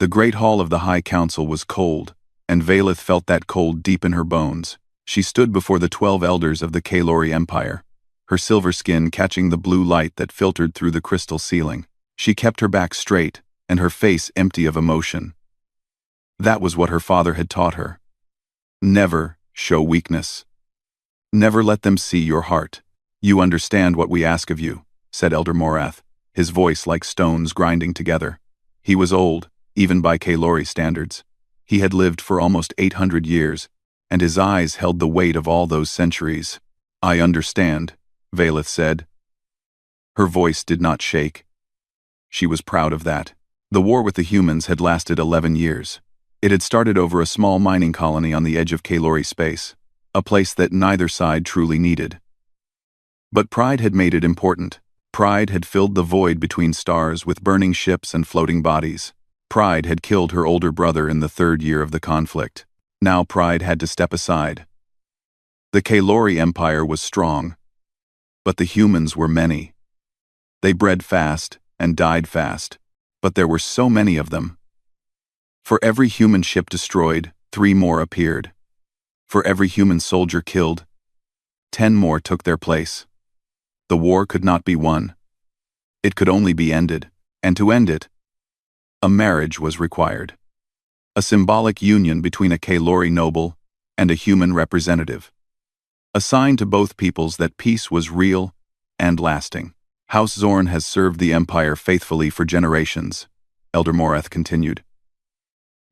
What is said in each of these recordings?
The great hall of the High Council was cold, and Valeth felt that cold deep in her bones. She stood before the 12 elders of the Storie Empire, her silver skin catching the blue light that filtered through the crystal ceiling. She kept her back straight, and her face empty of emotion. That was what her father had taught her. Never show weakness. Never let them see your heart. You understand what we ask of you, said Elder Morath, his voice like stones grinding together. He was old, even by Storie standards. He had lived for almost 800 years, and his eyes held the weight of all those centuries. I understand, Valeth said. Her voice did not shake. She was proud of that. The war with the humans had lasted 11 years. It had started over a small mining colony on the edge of Storie space, a place that neither side truly needed. But pride had made it important. Pride had filled the void between stars with burning ships and floating bodies. Pride had killed her older brother in the 3rd year of the conflict. Now pride had to step aside. The Storie Empire was strong, but the humans were many. They bred fast and died fast, but there were so many of them. For every human ship destroyed, 3 more appeared. For every human soldier killed, 10 more took their place. The war could not be won. It could only be ended, and to end it, a marriage was required. A symbolic union between a Storie noble and a human representative. A sign to both peoples that peace was real and lasting. House Zorn has served the Empire faithfully for generations, Elder Morath continued.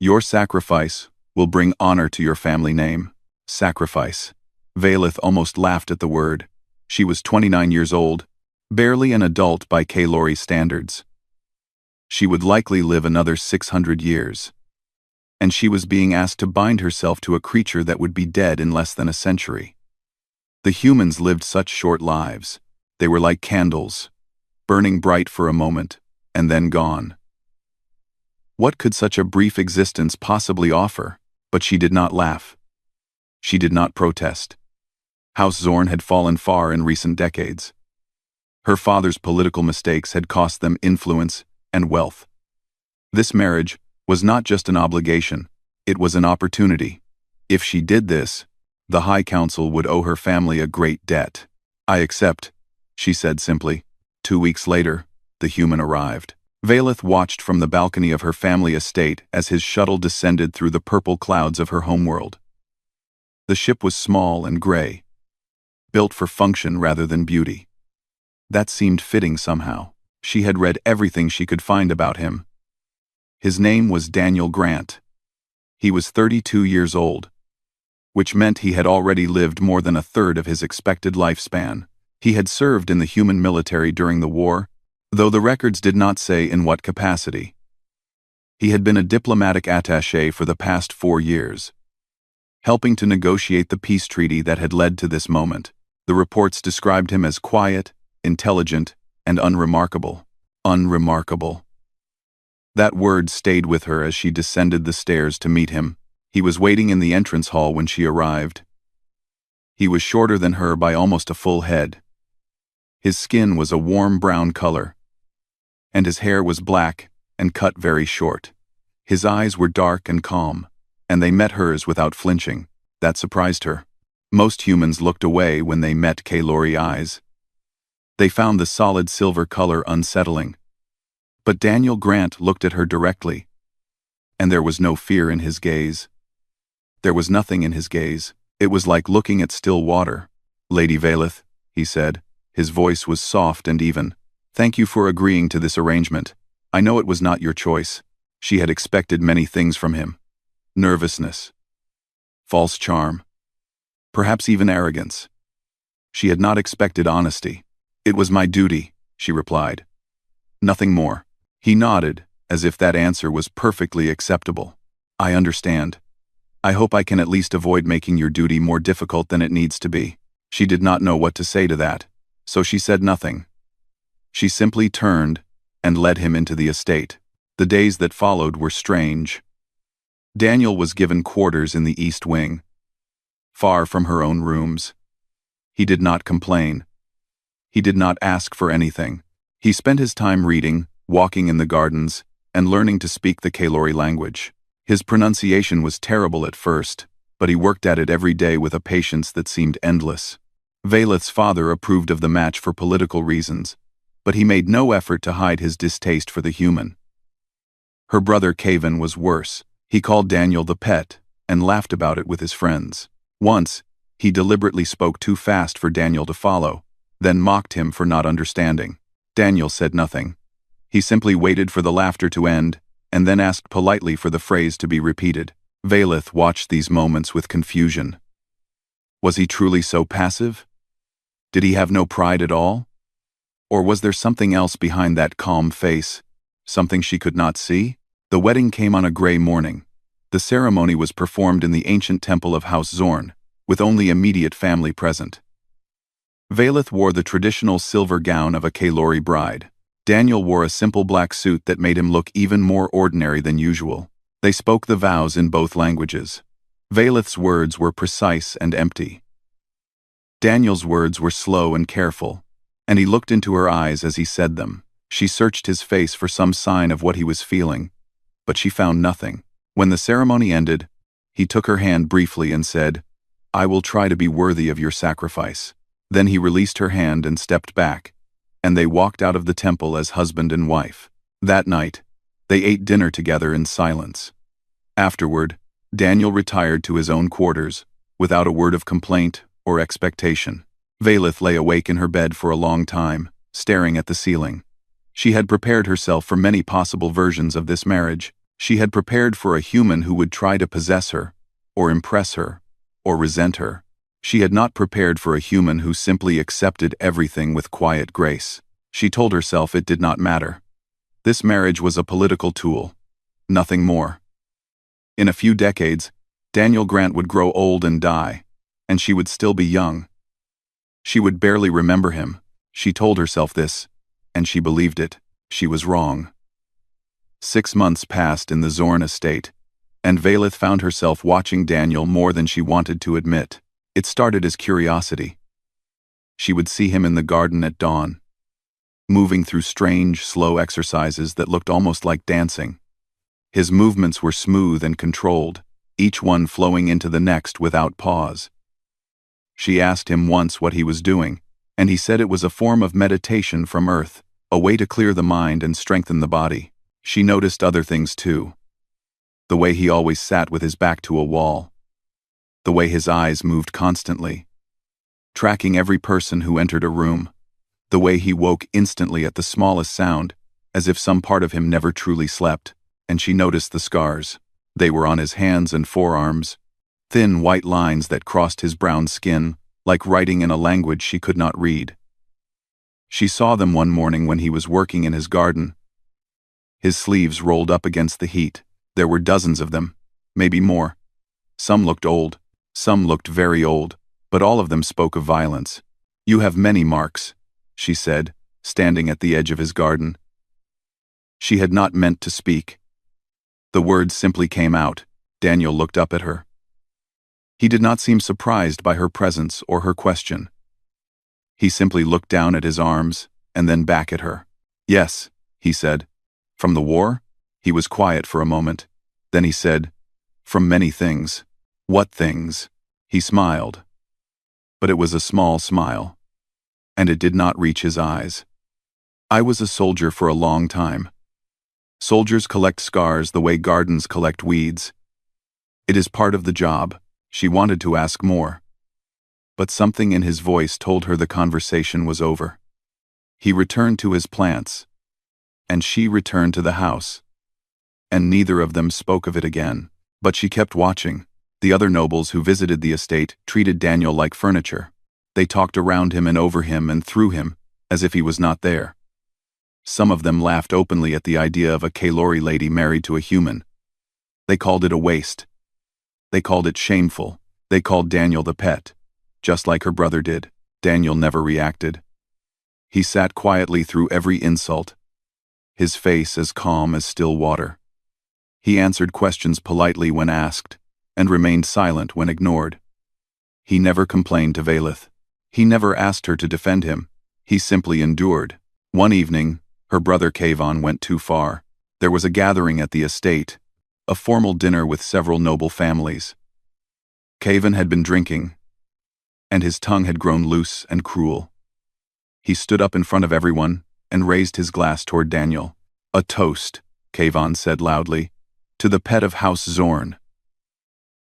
Your sacrifice will bring honor to your family name. Sacrifice. Valeth almost laughed at the word. She was 29 years old, barely an adult by Storie standards. She would likely live another 600 years. And she was being asked to bind herself to a creature that would be dead in less than a century. The humans lived such short lives. They were like candles, burning bright for a moment, and then gone. What could such a brief existence possibly offer? But she did not laugh. She did not protest. House Zorn had fallen far in recent decades. Her father's political mistakes had cost them influence and wealth. This marriage was not just an obligation, it was an opportunity. If she did this, the High Council would owe her family a great debt. I accept, she said simply. 2 weeks later, the human arrived. Valeth watched from the balcony of her family estate as his shuttle descended through the purple clouds of her homeworld. The ship was small and gray, built for function rather than beauty. That seemed fitting somehow. She had read everything she could find about him. His name was Daniel Grant. He was 32 years old, which meant he had already lived more than a third of his expected lifespan. He had served in the human military during the war, though the records did not say in what capacity. He had been a diplomatic attaché for the past 4 years, helping to negotiate the peace treaty that had led to this moment. The reports described him as quiet, intelligent, and unremarkable. Unremarkable. That word stayed with her as she descended the stairs to meet him. He was waiting in the entrance hall when she arrived. He was shorter than her by almost a full head. His skin was a warm brown color, and his hair was black and cut very short. His eyes were dark and calm, and they met hers without flinching. That surprised her. Most humans looked away when they met Storie eyes. They found the solid silver color unsettling. But Daniel Grant looked at her directly, and there was no fear in his gaze. There was nothing in his gaze. It was like looking at still water. Lady Valeth, he said. His voice was soft and even. Thank you for agreeing to this arrangement. I know it was not your choice. She had expected many things from him. Nervousness. False charm. Perhaps even arrogance. She had not expected honesty. It was my duty, she replied. Nothing more. He nodded, as if that answer was perfectly acceptable. I understand. I hope I can at least avoid making your duty more difficult than it needs to be. She did not know what to say to that, so she said nothing. She simply turned and led him into the estate. The days that followed were strange. Daniel was given quarters in the East Wing, far from her own rooms. He did not complain. He did not ask for anything. He spent his time reading, walking in the gardens, and learning to speak the Kalori language. His pronunciation was terrible at first, but he worked at it every day with a patience that seemed endless. Valeth's father approved of the match for political reasons, but he made no effort to hide his distaste for the human. Her brother Cavan was worse. He called Daniel the pet, and laughed about it with his friends. Once, he deliberately spoke too fast for Daniel to follow, then mocked him for not understanding. Daniel said nothing. He simply waited for the laughter to end, and then asked politely for the phrase to be repeated. Valeth watched these moments with confusion. Was he truly so passive? Did he have no pride at all? Or was there something else behind that calm face, something she could not see? The wedding came on a gray morning. The ceremony was performed in the ancient temple of House Zorn, with only immediate family present. Valeth wore the traditional silver gown of a Kalori bride. Daniel wore a simple black suit that made him look even more ordinary than usual. They spoke the vows in both languages. Valeth's words were precise and empty. Daniel's words were slow and careful, and he looked into her eyes as he said them. She searched his face for some sign of what he was feeling, but she found nothing. When the ceremony ended, he took her hand briefly and said, "I will try to be worthy of your sacrifice." Then he released her hand and stepped back, and they walked out of the temple as husband and wife. That night, they ate dinner together in silence. Afterward, Daniel retired to his own quarters, without a word of complaint or expectation. Valeth lay awake in her bed for a long time, staring at the ceiling. She had prepared herself for many possible versions of this marriage. She had prepared for a human who would try to possess her, or impress her, or resent her. She had not prepared for a human who simply accepted everything with quiet grace. She told herself it did not matter. This marriage was a political tool, nothing more. In a few decades, Daniel Grant would grow old and die, and she would still be young. She would barely remember him. She told herself this, and she believed it. She was wrong. 6 months passed in the Zorn estate, and Valeth found herself watching Daniel more than she wanted to admit. It started as curiosity. She would see him in the garden at dawn, moving through strange, slow exercises that looked almost like dancing. His movements were smooth and controlled, each one flowing into the next without pause. She asked him once what he was doing, and he said it was a form of meditation from Earth, a way to clear the mind and strengthen the body. She noticed other things too. The way he always sat with his back to a wall. The way his eyes moved constantly, tracking every person who entered a room. The way he woke instantly at the smallest sound, as if some part of him never truly slept. And she noticed the scars. They were on his hands and forearms, thin white lines that crossed his brown skin, like writing in a language she could not read. She saw them one morning when he was working in his garden. His sleeves rolled up against the heat. There were dozens of them, maybe more. Some looked old, some looked very old, but all of them spoke of violence. "You have many marks," she said, standing at the edge of his garden. She had not meant to speak. The words simply came out. Daniel looked up at her. He did not seem surprised by her presence or her question. He simply looked down at his arms, and then back at her. "Yes," he said. "From the war?" He was quiet for a moment. Then he said, "From many things." "What things?" He smiled. But it was a small smile, and it did not reach his eyes. "I was a soldier for a long time. Soldiers collect scars the way gardens collect weeds. It is part of the job." She wanted to ask more, but something in his voice told her the conversation was over. He returned to his plants, and she returned to the house, and neither of them spoke of it again. But she kept watching. The other nobles who visited the estate treated Daniel like furniture. They talked around him and over him and through him, as if he was not there. Some of them laughed openly at the idea of a Kalori lady married to a human. They called it a waste. They called it shameful. They called Daniel the pet, just like her brother did. Daniel never reacted. He sat quietly through every insult, his face as calm as still water. He answered questions politely when asked, and remained silent when ignored. He never complained to Valeth. He never asked her to defend him. He simply endured. One evening, her brother Cavan went too far. There was a gathering at the estate, a formal dinner with several noble families. Cavan had been drinking, and his tongue had grown loose and cruel. He stood up in front of everyone and raised his glass toward Daniel. "A toast," Cavan said loudly, "to the pet of House Zorn.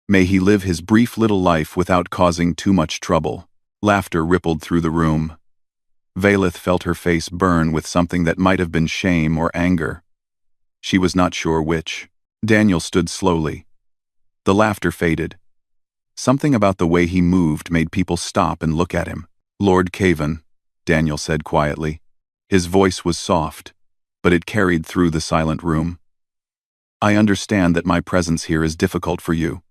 May he live his brief little life without causing too much trouble." Laughter rippled through the room. Vaelith felt her face burn with something that might have been shame or anger. She was not sure which. Daniel stood slowly. The laughter faded. Something about the way he moved made people stop and look at him. "Lord Cavan," Daniel said quietly. His voice was soft, but it carried through the silent room. "I understand that my presence here is difficult for you.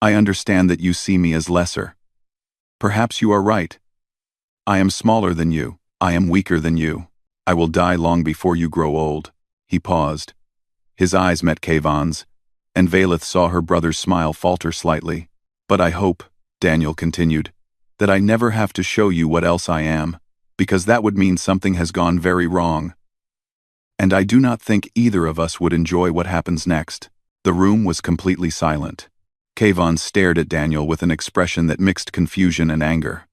I understand that you see me as lesser. Perhaps you are right. I am smaller than you. I am weaker than you. I will die long before you grow old." He paused. His eyes met Cavan's, and Vaelith saw her brother's smile falter slightly. "But I hope," Daniel continued, "that I never have to show you what else I am, because that would mean something has gone very wrong. And I do not think either of us would enjoy what happens next." The room was completely silent. Cavan stared at Daniel with an expression that mixed confusion and anger.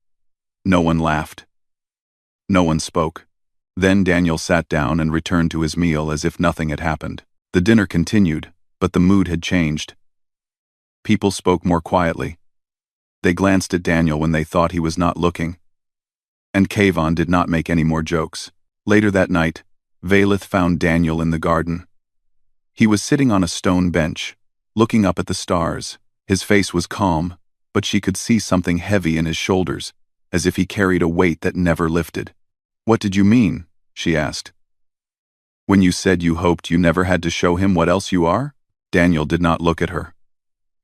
No one laughed. No one spoke. Then Daniel sat down and returned to his meal as if nothing had happened. The dinner continued, but the mood had changed. People spoke more quietly. They glanced at Daniel when they thought he was not looking. And Cavan did not make any more jokes. Later that night, Vaelith found Daniel in the garden. He was sitting on a stone bench, looking up at the stars. His face was calm, but she could see something heavy in his shoulders, as if he carried a weight that never lifted. "What did you mean?" she asked. "When you said you hoped you never had to show him what else you are?" Daniel did not look at her.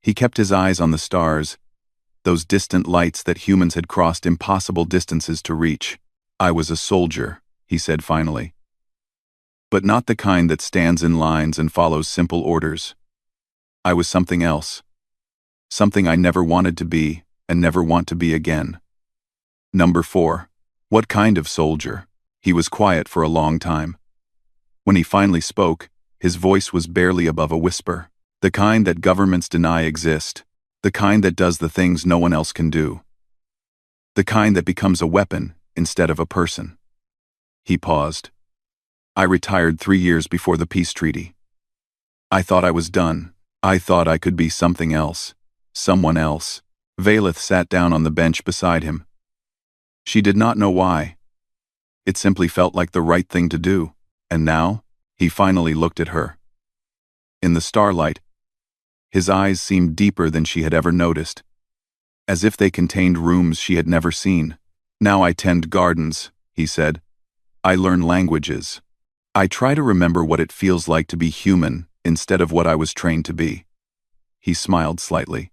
He kept his eyes on the stars, those distant lights that humans had crossed impossible distances to reach. "I was a soldier," he said finally. "But not the kind that stands in lines and follows simple orders. I was something else. Something I never wanted to be and never want to be again." Number 4. What kind of soldier? He was quiet for a long time. When he finally spoke, his voice was barely above a whisper. "The kind that governments deny exist. The kind that does the things no one else can do. The kind that becomes a weapon instead of a person." He paused. "I retired 3 years before the peace treaty. I thought I was done. I thought I could be something else. Someone else." Vaelith sat down on the bench beside him. She did not know why. It simply felt like the right thing to do. And now, he finally looked at her. In the starlight, his eyes seemed deeper than she had ever noticed, as if they contained rooms she had never seen. "Now I tend gardens," he said. "I learn languages. I try to remember what it feels like to be human instead of what I was trained to be." He smiled slightly.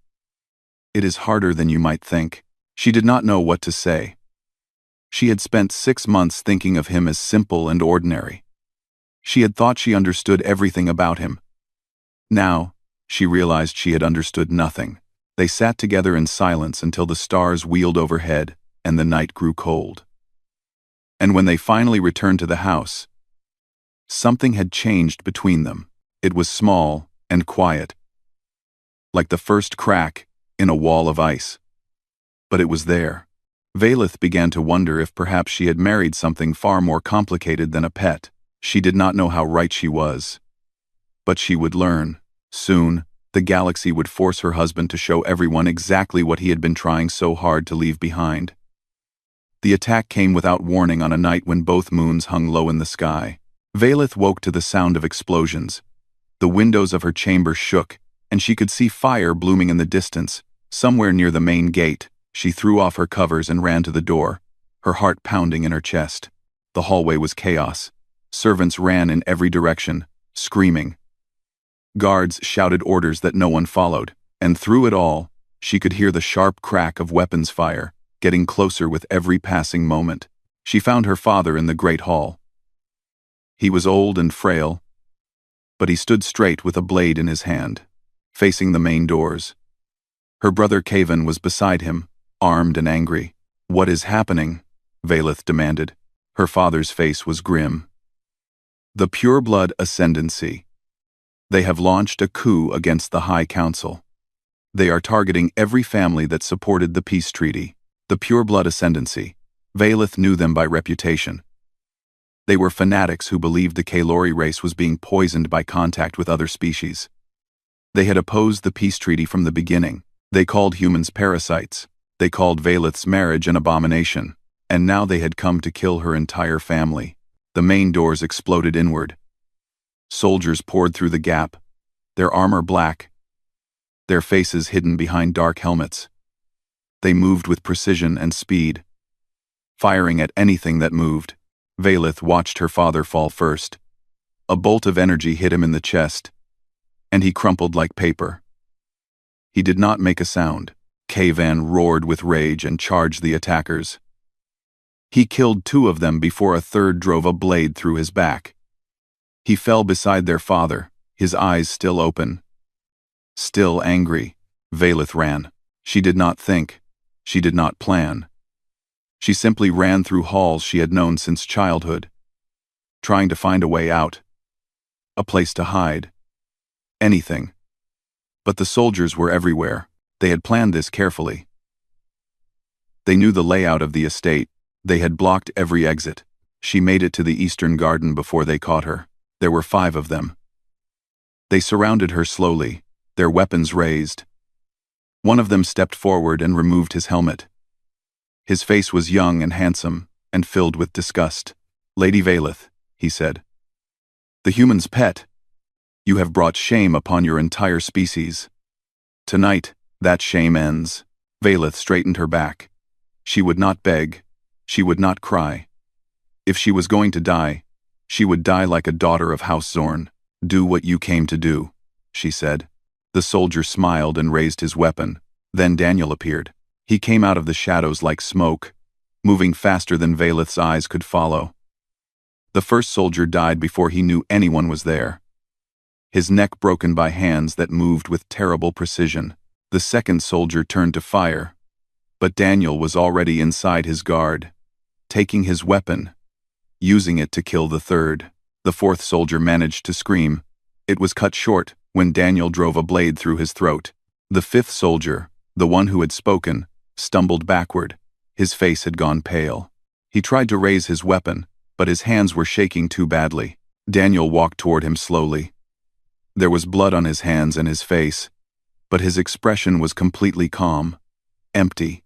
"It is harder than you might think." She did not know what to say. She had spent 6 months thinking of him as simple and ordinary. She had thought she understood everything about him. Now, she realized she had understood nothing. They sat together in silence until the stars wheeled overhead and the night grew cold. And when they finally returned to the house, something had changed between them. It was small and quiet, like the first crack in a wall of ice. But it was there. Vaelith began to wonder if perhaps she had married something far more complicated than a pet. She did not know how right she was. But she would learn. Soon, the galaxy would force her husband to show everyone exactly what he had been trying so hard to leave behind. The attack came without warning on a night when both moons hung low in the sky. Vaelith woke to the sound of explosions. The windows of her chamber shook, and she could see fire blooming in the distance, somewhere near the main gate. She threw off her covers and ran to the door, her heart pounding in her chest. The hallway was chaos. Servants ran in every direction, screaming. Guards shouted orders that no one followed, and through it all, she could hear the sharp crack of weapons fire, getting closer with every passing moment. She found her father in the great hall. He was old and frail, but he stood straight with a blade in his hand, facing the main doors. Her brother Cavan was beside him, armed and angry. "What is happening?" Vaelith demanded. Her father's face was grim. The Pureblood Ascendancy. They have launched a coup against the High Council. They are targeting every family that supported the peace treaty. The Pureblood Ascendancy. Valeth knew them by reputation. They were fanatics who believed the Kalori race was being poisoned by contact with other species. They had opposed the peace treaty from the beginning. They called humans parasites. They called Valeth's marriage an abomination. And now they had come to kill her entire family. The main doors exploded inward. Soldiers poured through the gap, their armor black, their faces hidden behind dark helmets. They moved with precision and speed, firing at anything that moved. Valeth watched her father fall first. A bolt of energy hit him in the chest, and he crumpled like paper. He did not make a sound. Kavan roared with rage and charged the attackers. He killed 2 of them before a third drove a blade through his back. He fell beside their father, his eyes still open. Still angry, Valeth ran. She did not think. She did not plan. She simply ran through halls she had known since childhood, trying to find a way out, a place to hide, anything. But the soldiers were everywhere. They had planned this carefully. They knew the layout of the estate. They had blocked every exit. She made it to the eastern garden before they caught her. There were 5 of them. They surrounded her slowly, their weapons raised. One of them stepped forward and removed his helmet. His face was young and handsome, and filled with disgust. "Lady Valeth," he said. "The human's pet. You have brought shame upon your entire species. Tonight, that shame ends." Valeth straightened her back. She would not beg. She would not cry. If she was going to die, she would die like a daughter of House Zorn. "Do what you came to do," she said. The soldier smiled and raised his weapon. Then Daniel appeared. He came out of the shadows like smoke, moving faster than Valeth's eyes could follow. The first soldier died before he knew anyone was there, his neck broken by hands that moved with terrible precision. The second soldier turned to fire, but Daniel was already inside his guard, taking his weapon, using it to kill the third. The fourth soldier managed to scream. It was cut short when Daniel drove a blade through his throat. The fifth soldier, the one who had spoken, stumbled backward. His face had gone pale. He tried to raise his weapon, but his hands were shaking too badly. Daniel walked toward him slowly. There was blood on his hands and his face, but his expression was completely calm, empty,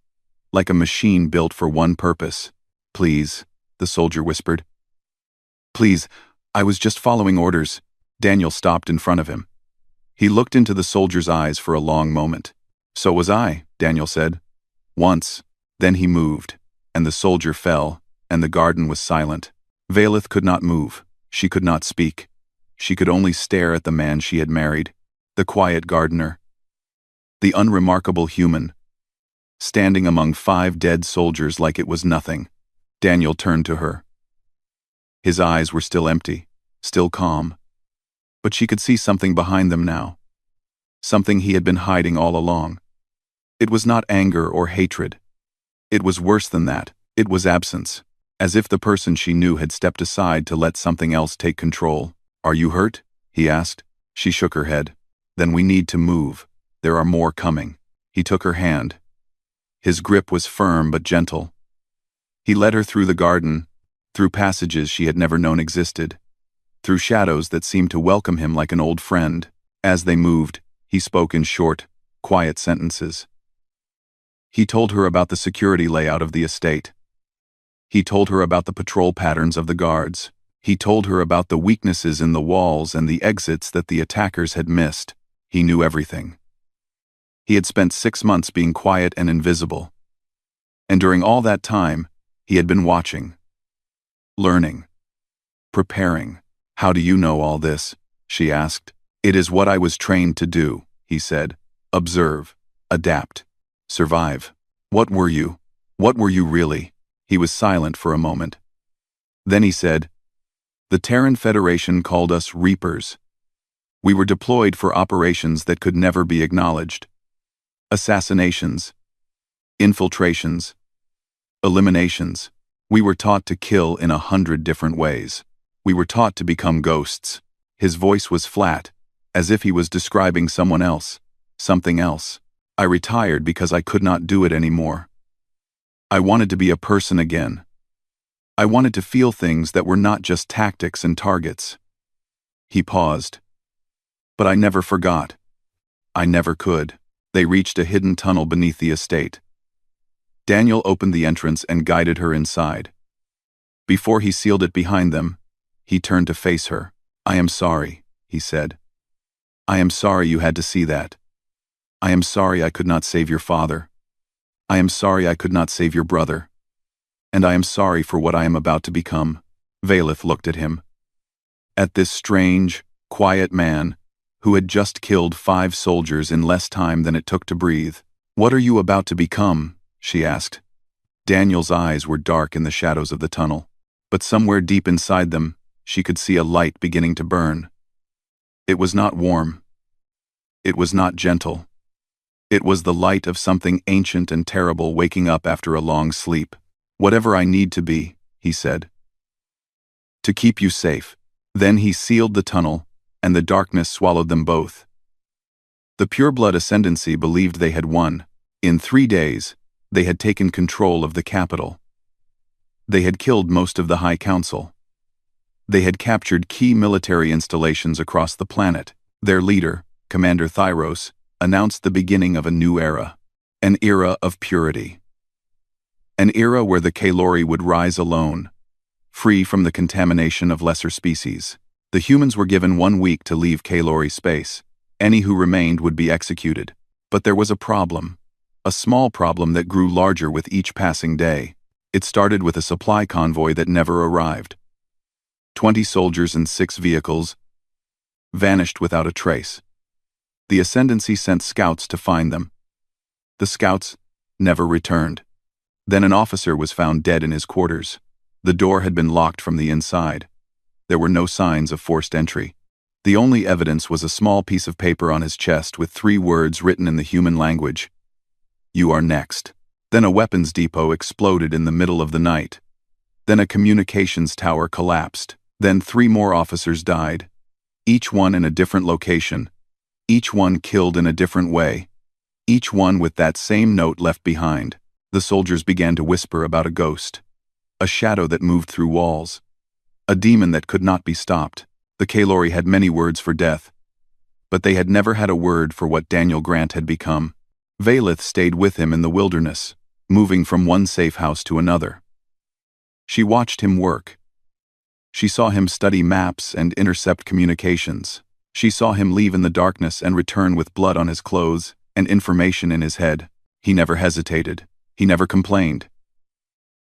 like a machine built for one purpose. "Please," the soldier whispered. "Please, I was just following orders." Daniel stopped in front of him. He looked into the soldier's eyes for a long moment. "So was I," Daniel said. "Once." Then he moved, and the soldier fell, and the garden was silent. Valeth could not move. She could not speak. She could only stare at the man she had married, the quiet gardener, the unremarkable human, standing among 5 dead soldiers like it was nothing. Daniel turned to her. His eyes were still empty, still calm, but she could see something behind them now, something he had been hiding all along. It was not anger or hatred. It was worse than that. It was absence, as if the person she knew had stepped aside to let something else take control. "Are you hurt?" he asked. She shook her head. "Then we need to move. There are more coming." He took her hand. His grip was firm but gentle. He led her through the garden, through passages she had never known existed, through shadows that seemed to welcome him like an old friend. As they moved, he spoke in short, quiet sentences. He told her about the security layout of the estate. He told her about the patrol patterns of the guards. He told her about the weaknesses in the walls and the exits that the attackers had missed. He knew everything. He had spent 6 months being quiet and invisible. And during all that time, he had been watching, learning, preparing. "How do you know all this?" she asked. "It is what I was trained to do," he said. "Observe, adapt, survive." What were you? What were you really?" He was silent for a moment. Then he said, "The Terran Federation called us Reapers. We were deployed for operations that could never be acknowledged. Assassinations, infiltrations, eliminations. We were taught to kill in 100 different ways. We were taught to become ghosts. His voice was flat, as if he was describing someone else, something else. I retired because I could not do it anymore. I wanted to be a person again. I wanted to feel things that were not just tactics and targets. He paused. But I never forgot. I never could. They reached a hidden tunnel beneath the estate. Daniel opened the entrance and guided her inside. Before he sealed it behind them, he turned to face her. "I am sorry," he said. "I am sorry you had to see that. I am sorry I could not save your father. I am sorry I could not save your brother. And I am sorry for what I am about to become." Valeth looked at him. At this strange, quiet man, who had just killed 5 soldiers in less time than it took to breathe. "What are you about to become?" she asked. Daniel's eyes were dark in the shadows of the tunnel, but somewhere deep inside them, she could see a light beginning to burn. It was not warm. It was not gentle. It was the light of something ancient and terrible waking up after a long sleep. "Whatever I need to be," he said, "to keep you safe." Then he sealed the tunnel, and the darkness swallowed them both. The pureblood ascendancy believed they had won. In 3 days, they had taken control of the capital. They had killed most of the High Council. They had captured key military installations across the planet. Their leader, Commander Thyros, announced the beginning of a new era. An era of purity. An era where the Kalori would rise alone, free from the contamination of lesser species. The humans were given 1 week to leave Kalori space. Any who remained would be executed. But there was a problem. A small problem that grew larger with each passing day. It started with a supply convoy that never arrived. 20 soldiers and 6 vehicles vanished without a trace. The Ascendancy sent scouts to find them. The scouts never returned. Then an officer was found dead in his quarters. The door had been locked from the inside. There were no signs of forced entry. The only evidence was a small piece of paper on his chest with 3 words written in the human language. "You are next." Then a weapons depot exploded in the middle of the night. Then a communications tower collapsed. Then 3 more officers died. Each one in a different location. Each one killed in a different way. Each one with that same note left behind. The soldiers began to whisper about a ghost. A shadow that moved through walls. A demon that could not be stopped. The Kalori had many words for death, but they had never had a word for what Daniel Grant had become. Valeth stayed with him in the wilderness, moving from one safe house to another. She watched him work. She saw him study maps and intercept communications. She saw him leave in the darkness and return with blood on his clothes and information in his head. He never hesitated. He never complained.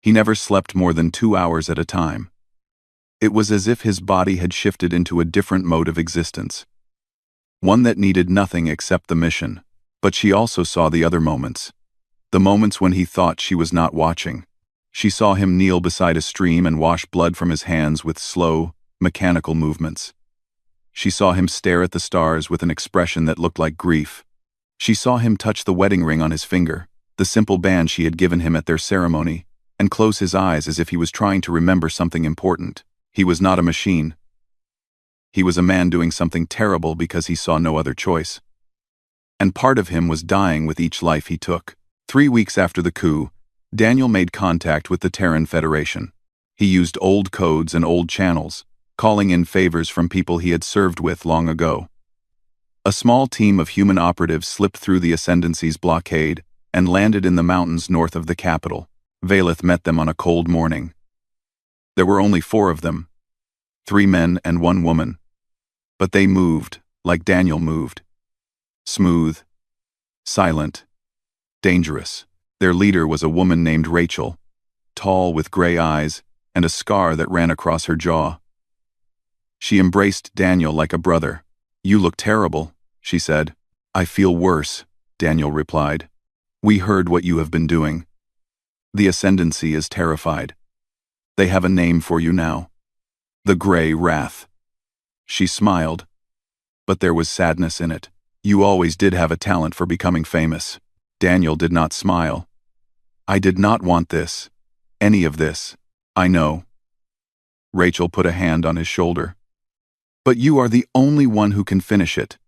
He never slept more than 2 hours at a time. It was as if his body had shifted into a different mode of existence. One that needed nothing except the mission. But she also saw the other moments. The moments when he thought she was not watching. She saw him kneel beside a stream and wash blood from his hands with slow, mechanical movements. She saw him stare at the stars with an expression that looked like grief. She saw him touch the wedding ring on his finger, the simple band she had given him at their ceremony, and close his eyes as if he was trying to remember something important. He was not a machine. He was a man doing something terrible because he saw no other choice. And part of him was dying with each life he took. 3 weeks after the coup, Daniel made contact with the Terran Federation. He used old codes and old channels, calling in favors from people he had served with long ago. A small team of human operatives slipped through the Ascendancy's blockade and landed in the mountains north of the capital. Valeth met them on a cold morning. There were only 4 of them, 3 men and 1 woman. But they moved, like Daniel moved. Smooth, silent, dangerous. Their leader was a woman named Rachel, tall with gray eyes and a scar that ran across her jaw. She embraced Daniel like a brother. "You look terrible," she said. "I feel worse," Daniel replied. "We heard what you have been doing. The Ascendancy is terrified. They have a name for you now. The Grey Wrath." She smiled, but there was sadness in it. "You always did have a talent for becoming famous." Daniel did not smile. "I did not want this. Any of this. I know. Rachel put a hand on his shoulder. But you are the only one who can finish it.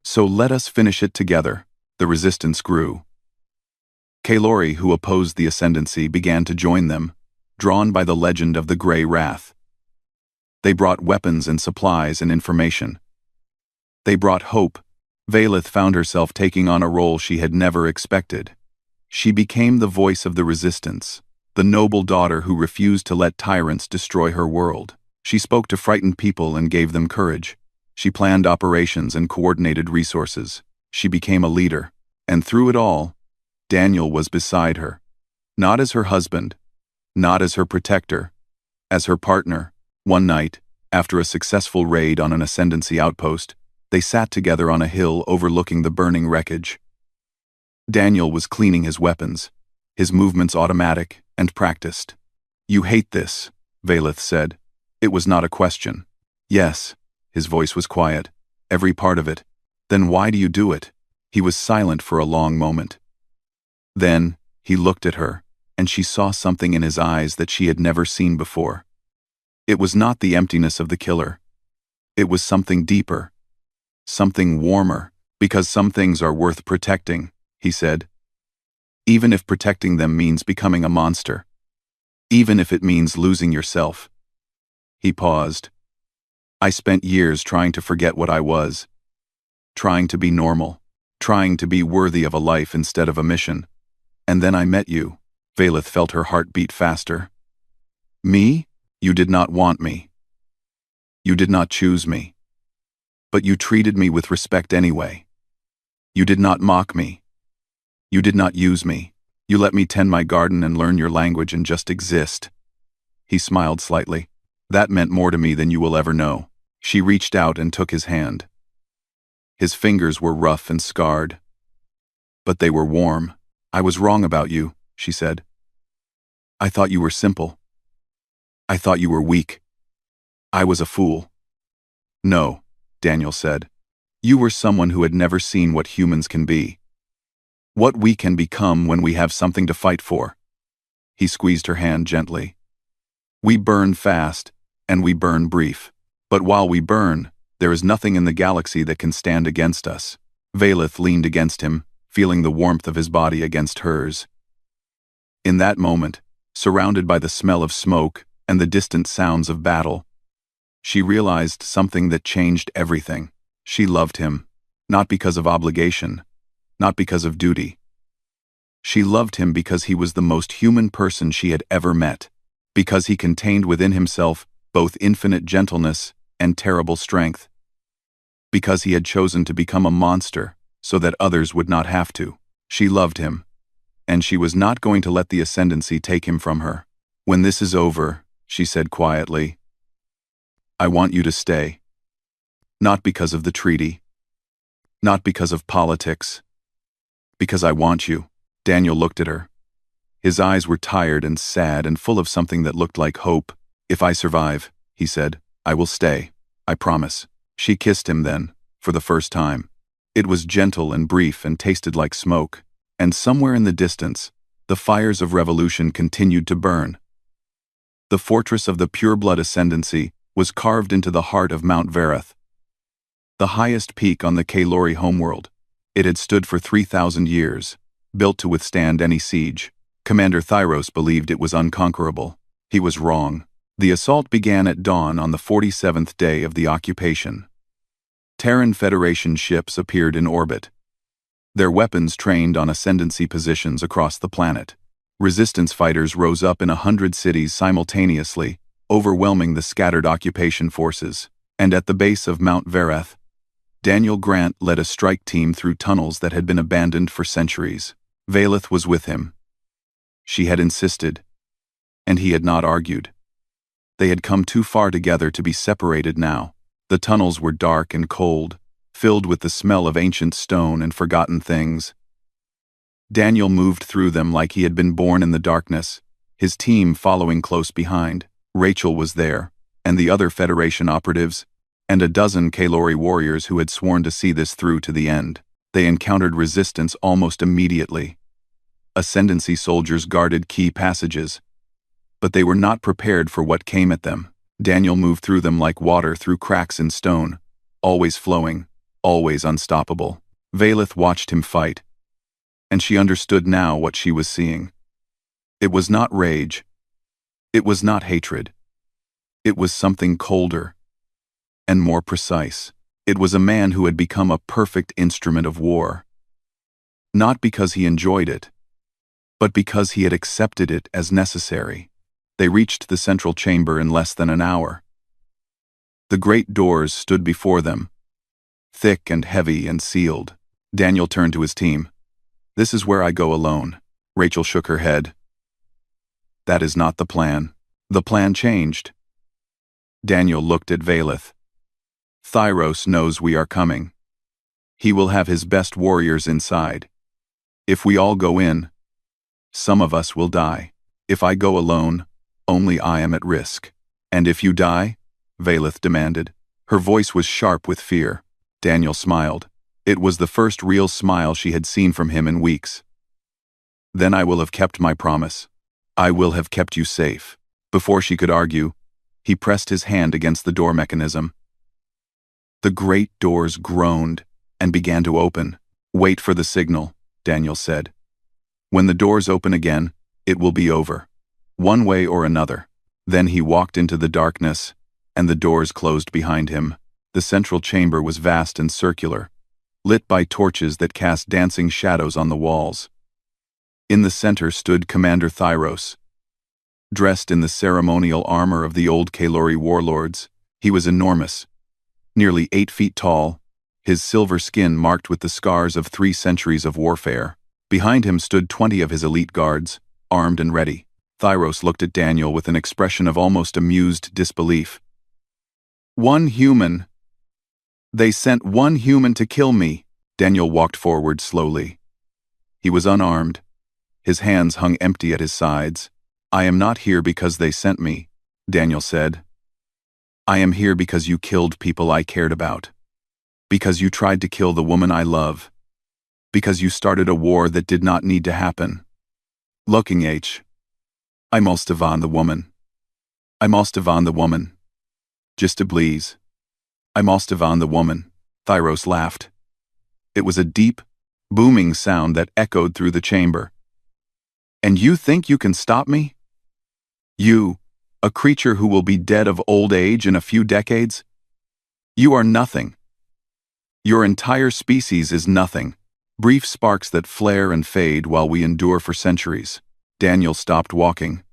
So let us finish it together. The resistance grew. Kalori, who opposed the ascendancy, began to join them, drawn by the legend of the Grey Wrath. They brought weapons and supplies and information. They brought hope. Valeth found herself taking on a role she had never expected. She became the voice of the resistance, the noble daughter who refused to let tyrants destroy her world. She spoke to frightened people and gave them courage. She planned operations and coordinated resources. She became a leader. And through it all, Daniel was beside her. Not as her husband, not as her protector, as her partner. One night, after a successful raid on an ascendancy outpost, they sat together on a hill overlooking the burning wreckage. Daniel was cleaning his weapons, his movements automatic and practiced. "You hate this," Valeth said. It was not a question. "Yes." His voice was quiet. "Every part of it." "Then why do you do it?" He was silent for a long moment. Then, he looked at her, and she saw something in his eyes that she had never seen before. It was not the emptiness of the killer. It was something deeper. Something warmer. "Because some things are worth protecting," he said. "Even if protecting them means becoming a monster. Even if it means losing yourself." He paused. "I spent years trying to forget what I was. Trying to be normal. Trying to be worthy of a life instead of a mission. And then I met you." Valeth felt her heart beat faster. "Me? You did not want me. You did not choose me. But you treated me with respect anyway. You did not mock me. You did not use me. You let me tend my garden and learn your language and just exist." He smiled slightly. "That meant more to me than you will ever know." She reached out and took his hand. His fingers were rough and scarred, but they were warm. "I was wrong about you," she said. "I thought you were simple. I thought you were weak. I was a fool." "No," Daniel said. "You were someone who had never seen what humans can be. What we can become when we have something to fight for." He squeezed her hand gently. "We burn fast, and we burn brief. But while we burn, there is nothing in the galaxy that can stand against us." Valeth leaned against him, feeling the warmth of his body against hers. In that moment, surrounded by the smell of smoke and the distant sounds of battle, she realized something that changed everything. She loved him, not because of obligation, not because of duty. She loved him because he was the most human person she had ever met, because he contained within himself both infinite gentleness and terrible strength, because he had chosen to become a monster so that others would not have to. She loved him, and she was not going to let the ascendancy take him from her. "When this is over," she said quietly, "I want you to stay. Not because of the treaty. Not because of politics. Because I want you." Daniel looked at her. His eyes were tired and sad and full of something that looked like hope. "If I survive," he said, "I will stay. I promise." She kissed him then, for the first time. It was gentle and brief and tasted like smoke, and somewhere in the distance, the fires of revolution continued to burn. The fortress of the pure-blood ascendancy was carved into the heart of Mount Vereth, the highest peak on the Kalori homeworld. It had stood for 3,000 years, built to withstand any siege. Commander Thyros believed it was unconquerable. He was wrong. The assault began at dawn on the 47th day of the occupation. Terran Federation ships appeared in orbit. Their weapons trained on ascendancy positions across the planet. Resistance fighters rose up in 100 cities simultaneously, overwhelming the scattered occupation forces. And at the base of Mount Vereth, Daniel Grant led a strike team through tunnels that had been abandoned for centuries. Valeth was with him. She had insisted, and he had not argued. They had come too far together to be separated now. The tunnels were dark and cold, filled with the smell of ancient stone and forgotten things. Daniel moved through them like he had been born in the darkness, his team following close behind. Rachel was there, and the other Federation operatives, and a dozen Kalori warriors who had sworn to see this through to the end. They encountered resistance almost immediately. Ascendancy soldiers guarded key passages, but they were not prepared for what came at them. Daniel moved through them like water through cracks in stone, always flowing, always unstoppable. Valeth watched him fight, and she understood now what she was seeing. It was not rage. It was not hatred. It was something colder and more precise. It was a man who had become a perfect instrument of war. Not because he enjoyed it, but because he had accepted it as necessary. They reached the central chamber in less than an hour. The great doors stood before them, thick and heavy and sealed. Daniel turned to his team. "This is where I go alone." Rachel shook her head. "That is not the plan." The plan changed. Daniel looked at Valeth. "Thyros knows we are coming. He will have his best warriors inside. If we all go in, some of us will die. If I go alone, only I am at risk." "And if you die?" Valeth demanded. Her voice was sharp with fear. Daniel smiled. It was the first real smile she had seen from him in weeks. "Then I will have kept my promise. I will have kept you safe." Before she could argue, he pressed his hand against the door mechanism. The great doors groaned and began to open. "Wait for the signal," Daniel said. "When the doors open again, it will be over, one way or another." Then he walked into the darkness, and the doors closed behind him. The central chamber was vast and circular, lit by torches that cast dancing shadows on the walls. In the center stood Commander Thyros. Dressed in the ceremonial armor of the old Kalori warlords, he was enormous, nearly 8 feet tall, his silver skin marked with the scars of 3 centuries of warfare. Behind him stood 20 of his elite guards, armed and ready. Thyros looked at Daniel with an expression of almost amused disbelief. "One human. They sent one human to kill me." Daniel walked forward slowly. He was unarmed. His hands hung empty at his sides. "I am not here because they sent me," Daniel said. "I am here because you killed people I cared about. Because you tried to kill the woman I love. Because you started a war that did not need to happen. Looking I måste van the woman. I måste van the woman. Just to please. I måste van the woman." Thyros laughed. It was a deep, booming sound that echoed through the chamber. "And you think you can stop me? You, a creature who will be dead of old age in a few decades? You are nothing. Your entire species is nothing. Brief sparks that flare and fade while we endure for centuries." Daniel stopped walking.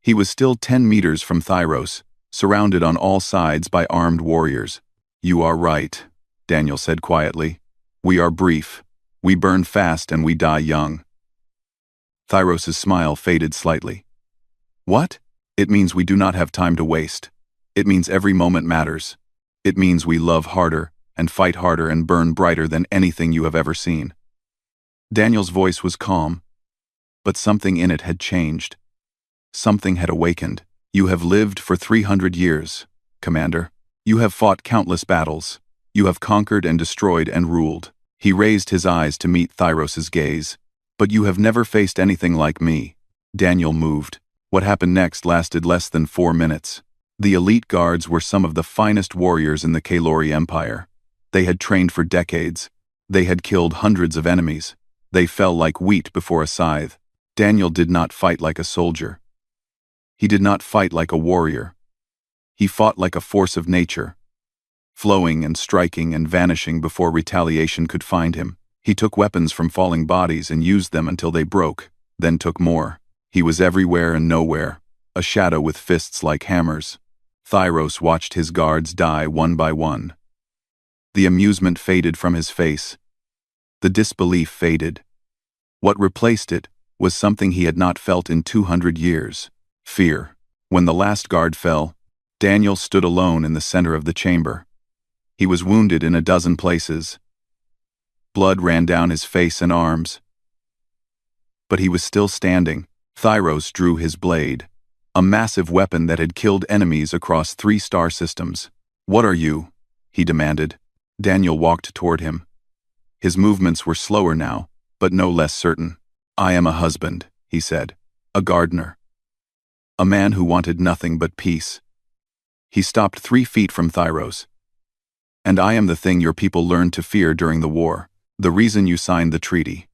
He was still 10 meters from Thyros, surrounded on all sides by armed warriors. "You are right," Daniel said quietly. "We are brief. We burn fast and we die young." Thyros's smile faded slightly. "What?" "It means we do not have time to waste. It means every moment matters. It means we love harder and fight harder and burn brighter than anything you have ever seen." Daniel's voice was calm, but something in it had changed. Something had awakened. "You have lived for 300 years, Commander. You have fought countless battles. You have conquered and destroyed and ruled." He raised his eyes to meet Thyros's gaze. "But you have never faced anything like me." Daniel moved. What happened next lasted less than 4 minutes. The elite guards were some of the finest warriors in the Kalori Empire. They had trained for decades. They had killed hundreds of enemies. They fell like wheat before a scythe. Daniel did not fight like a soldier. He did not fight like a warrior. He fought like a force of nature, flowing and striking and vanishing before retaliation could find him. He took weapons from falling bodies and used them until they broke, then took more. He was everywhere and nowhere, a shadow with fists like hammers. Thyros watched his guards die one by one. The amusement faded from his face. The disbelief faded. What replaced it was something he had not felt in 200 years. Fear. When the last guard fell, Daniel stood alone in the center of the chamber. He was wounded in a dozen places. Blood ran down his face and arms. But he was still standing. Thyros drew his blade, a massive weapon that had killed enemies across 3 star systems. "What are you?" he demanded. Daniel walked toward him. His movements were slower now, but no less certain. "I am a husband," he said, "a gardener. A man who wanted nothing but peace. He stopped 3 feet from Thyros. "And I am the thing your people learned to fear during the war. The reason you signed the treaty.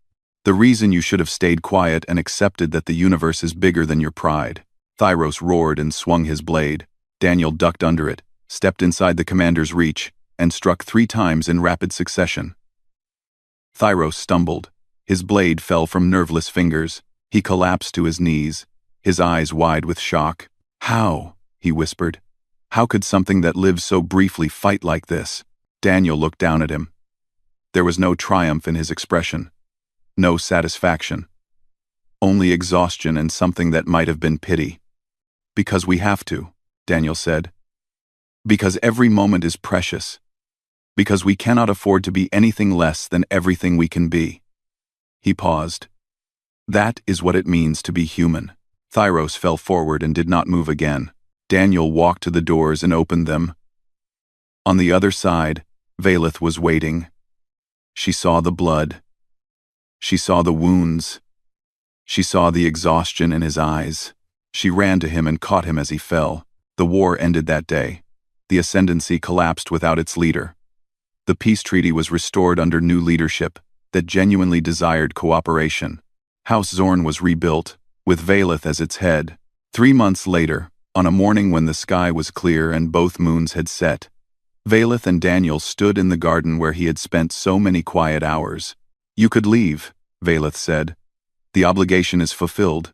The reason you should have stayed quiet and accepted that the universe is bigger than your pride." Thyros roared and swung his blade. Daniel ducked under it, stepped inside the commander's reach, and struck 3 times in rapid succession. Thyros stumbled. His blade fell from nerveless fingers. He collapsed to his knees, his eyes wide with shock. "How?" he whispered. "How could something that lives so briefly fight like this?" Daniel looked down at him. There was no triumph in his expression. No satisfaction. Only exhaustion and something that might have been pity. "Because we have to," Daniel said. "Because every moment is precious. Because we cannot afford to be anything less than everything we can be." He paused. "That is what it means to be human." Thyros fell forward and did not move again. Daniel walked to the doors and opened them. On the other side, Valeth was waiting. She saw the blood. She saw the wounds. She saw the exhaustion in his eyes. She ran to him and caught him as he fell. The war ended that day. The ascendancy collapsed without its leader. The peace treaty was restored under new leadership that genuinely desired cooperation. House Zorn was rebuilt, with Valeth as its head. 3 months later, on a morning when the sky was clear and both moons had set, Valeth and Daniel stood in the garden where he had spent so many quiet hours. "You could leave," Valeth said. "The obligation is fulfilled.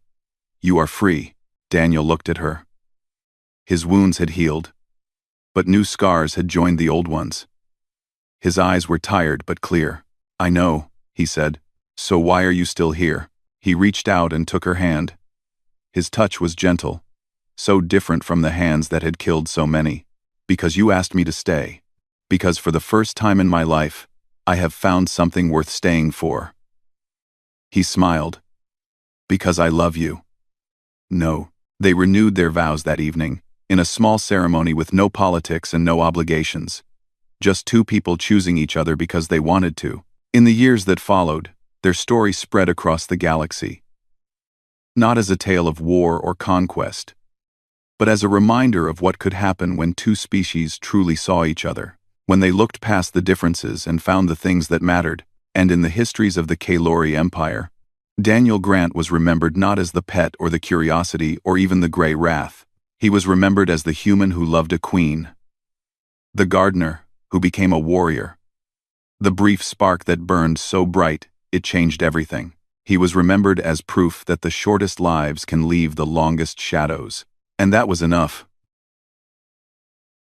You are free." Daniel looked at her. His wounds had healed, but new scars had joined the old ones. His eyes were tired but clear. "I know," he said. "So why are you still here?" He reached out and took her hand. His touch was gentle, so different from the hands that had killed so many. "Because you asked me to stay. Because for the first time in my life, I have found something worth staying for." He smiled. "Because I love you." No. They renewed their vows that evening, in a small ceremony with no politics and no obligations. Just 2 people choosing each other because they wanted to. In the years that followed, their story spread across the galaxy. Not as a tale of war or conquest, but as a reminder of what could happen when 2 species truly saw each other, when they looked past the differences and found the things that mattered. And in the histories of the Storie Empire, Daniel Grant was remembered not as the pet or the curiosity or even the gray wrath. He was remembered as the human who loved a queen, the gardener who became a warrior, the brief spark that burned so bright it changed everything. He was remembered as proof that the shortest lives can leave the longest shadows. And that was enough.